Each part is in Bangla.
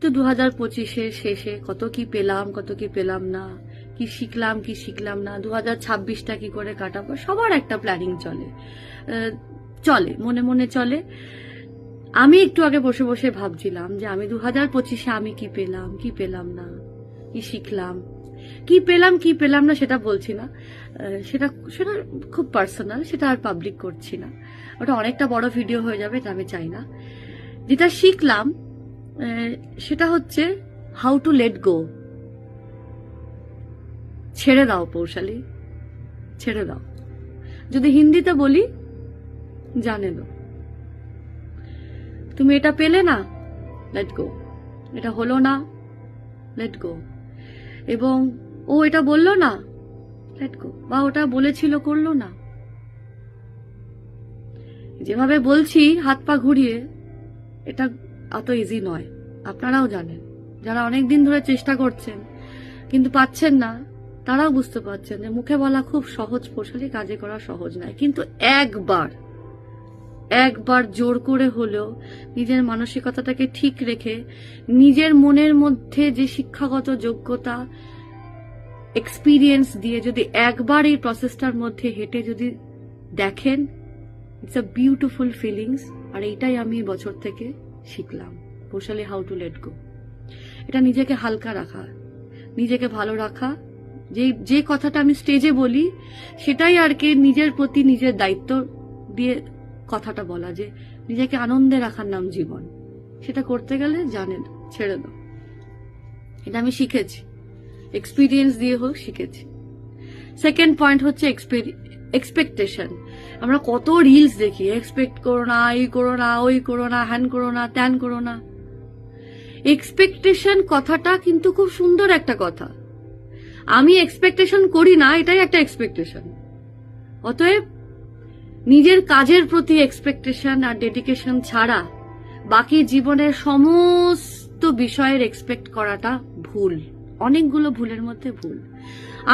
তো 2025-এর শেষে কত কি পেলাম, কত কি পেলাম না, কি শিখলাম কি শিখলাম না, 2026টা কি করে কাটাবো, সবার একটা প্ল্যানিং চলে মনে মনে চলে। আমি একটু আগে বসে বসে ভাবছিলাম যে আমি 2025-এ আমি কি পেলাম কি পেলাম না, কি শিখলাম, কি পেলাম কি পেলাম না সেটা বলছি না, সেটা সেটা খুব পার্সোনাল, সেটা আর পাবলিক করছি না, ওটা অনেকটা বড় ভিডিও হয়ে যাবে, এটা আমি চাই না। যেটা শিখলাম সেটা হচ্ছে হাউ টু লেট গো। ছেড়ে দাও পৌশালী, ছেড়ে দাও। যদি হিন্দিতে বলি, জানে লো, তুমি এটা পেলে না, লেট গো। এটা হলো না, লেট গো। এবং ও এটা বললো না, লেট গো। বা ওটা বলেছিল করলো না। যেভাবে বলছি হাত পা ঘুরিয়ে, এটা অত ইজি নয়, আপনারাও জানেন। যারা অনেকদিন ধরে চেষ্টা করছেন কিন্তু পাচ্ছেন না, তারাও বুঝতে পারছেন যে মুখে বলা খুব সহজ পৌশালী, কাজে করা সহজ নয়। কিন্তু একবার জোর করে হলেও নিজের মানসিকতাটাকে ঠিক রেখে, নিজের মনের মধ্যে যে শিক্ষাগত যোগ্যতা, এক্সপিরিয়েন্স দিয়ে যদি একবার এই প্রসেসটার মধ্যে হেঁটে যদি দেখেন, ইটস আ বিউটিফুল ফিলিংস। আর এইটাই আমি বছর থেকে শিখলাম, Poushali, how to let go. এটা নিজেকে হালকা রাখা, নিজেকে ভালো রাখা। যে কথাটা আমি স্টেজে বলি, সেটাই আর কি নিজের প্রতি নিজের দায়িত্ব দিয়ে কথাটা বলা, যে নিজেকে আনন্দে রাখার নাম জীবন। সেটা করতে গেলে জানেন, ছেড়ে দাও। এটা আমি শিখেছি, এক্সপিরিয়েন্স দিয়ে হোক শিখেছি। সেকেন্ড পয়েন্ট হচ্ছে এক্সপেকটেশন। আমরা কত রিলস দেখি, এক্সপেক্ট করো না, এই করো না, ওই করো না, হ্যান করো না, ত্যান করো না। এক্সপেকটেশন কথাটা কিন্তু খুব সুন্দর একটা কথা। আমি এক্সপেকটেশন করি না, এটাই একটা এক্সপেকটেশন। অতএব নিজের কাজের প্রতি এক্সপেকটেশন আর ডেডিকেশন ছাড়া বাকি জীবনের সমস্ত বিষয়ের এক্সপেক্ট করাটা ভুল। অনেকগুলো ভুলের মধ্যে ভুল।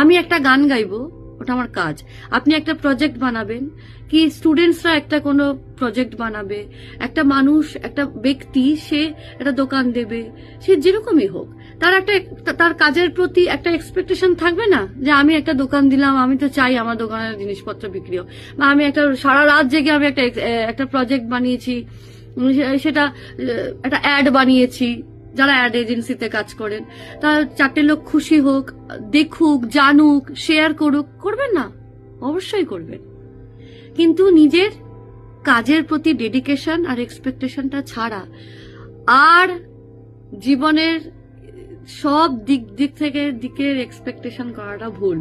আমি একটা গান গাইবো, ওটা আমার কাজ। আপনি একটা প্রজেক্ট বানাবেন, কি স্টুডেন্টসরা একটা কোনো প্রজেক্ট বানাবে, একটা মানুষ, একটা ব্যক্তি, সে একটা দোকান দেবে, সে যেরকমই হোক, তার কাজের প্রতি একটা এক্সপেকটেশন থাকবে না, যে আমি একটা দোকান দিলাম, আমি তো চাই আমার দোকানের জিনিসপত্র বিক্রি হোক। বা আমি একটা সারা রাত জেগে আমি একটা প্রজেক্ট বানিয়েছি, সেটা একটা অ্যাড বানিয়েছি, যারা অ্যাড এজেন্সিতে কাজ করেন, তার 4টে লোক খুশি হোক, দেখুক, জানুক, শেয়ার করুক, করবেন না? অবশ্যই করবেন। কিন্তু নিজের কাজের প্রতি ডেডিকেশন আর এক্সপেকটেশনটা ছাড়া আর জীবনের সব দিক থেকে দিকের এক্সপেকটেশন করাটা ভুল।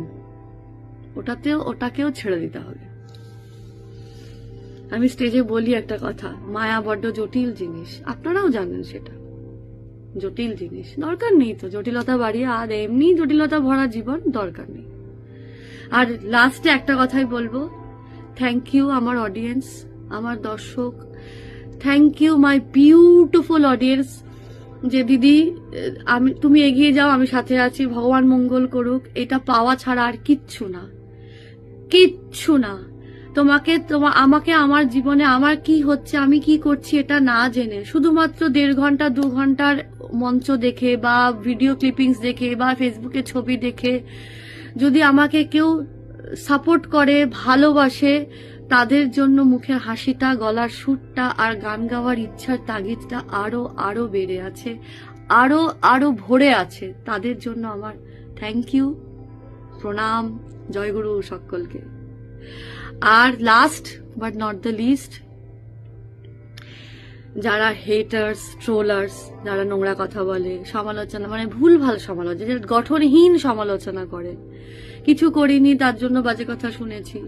ওটাকেও ছেড়ে দিতে হবে। আমি স্টেজে বলি একটা কথা, মায়া বড্ড জটিল জিনিস, আপনারাও জানেন সেটা জটিল জিনিস। দরকার নেই তো জটিলতা বাড়িয়ে, আর এমনি জটিলতা ভরা জীবন, দরকার নেই। আর লাস্টে একটা কথাই বলবো, থ্যাংক ইউ আমার অডিয়েন্স, আমার দর্শক, thank you my beautiful audience, যে দিদি তুমি এগিয়ে যাও, আমি সাথে আছি, ভগবান মঙ্গল করুক। এটা পাওয়া ছাড়া আর কিচ্ছু না, কিচ্ছু না। আমাকে আমার জীবনে আমার কি হচ্ছে, আমি কি করছি, এটা না জেনে, শুধুমাত্র 1.5 ঘন্টা 2 ঘন্টার মঞ্চ দেখে বা ভিডিও ক্লিপিংস দেখে বা ফেসবুকে ছবি দেখে যদি আমাকে কেউ সাপোর্ট করে, ভালোবাসে, তাদের জন্য মুখের হাসিটা, গলার সুরটা আর গান গাওয়ার ইচ্ছার তাগিদটা আরো বেড়ে আছে, আরো ভরে আছে। তাদের জন্য আমার থ্যাংক ইউ, প্রণাম, জয়গুরু সকলকে। আর last but not the least, যারা হেটার্স, ট্রোলার্স, যারা নোংরা কথা বলে, সমালোচনা, মানে ভুলভাল সমালোচনা, যেটা গঠনহীন সমালোচনা করে, কিছু করিনি তার জন্য বাজে কথা শুনেছি,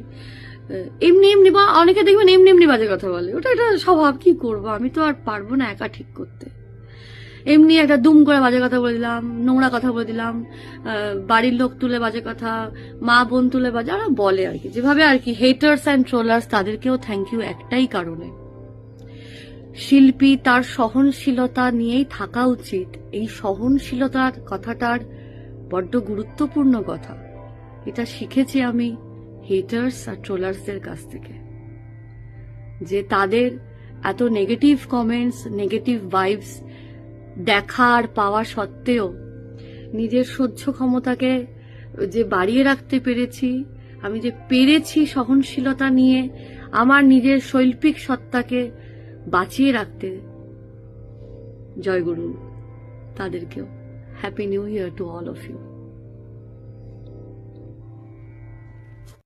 এমনি বা অনেকে দেখবেন এমনি বাজে কথা বলে, ওটা স্বভাব, কি করবো, আমি তো আর পারবো না একা ঠিক করতে। এমনি একটা দুম করে বাজে কথা বলে দিলাম, নোংরা কথা বলে দিলাম, বাড়ির লোক তুলে বাজে কথা, মা বোন তুলে বাজে, যারা বলে আর কি, যেভাবে আর কি হেটার্স অ্যান্ড ট্রোলার্স, তাদেরকেও থ্যাংক ইউ একটাই কারণে, শিল্পী তার সহনশীলতা নিয়েই থাকা উচিত। এই সহনশীলতার কথাটার বড্ড গুরুত্বপূর্ণ কথা, এটা শিখেছি আমি হেটার্স আর ট্রোলার্সদের কাছ থেকে, যে তাদের এত নেগেটিভ কমেন্টস, নেগেটিভ ভাইবস দেখার পাওয়া সত্ত্বেও নিজের সহ্য ক্ষমতাকে যে বাড়িয়ে রাখতে পেরেছি, আমি যে পেরেছি সহনশীলতা নিয়ে আমার নিজের শৈল্পিক সত্তাকে বাঁচিয়ে রাখতে, জয়গুরু তাদেরকেও happy new year to all of you.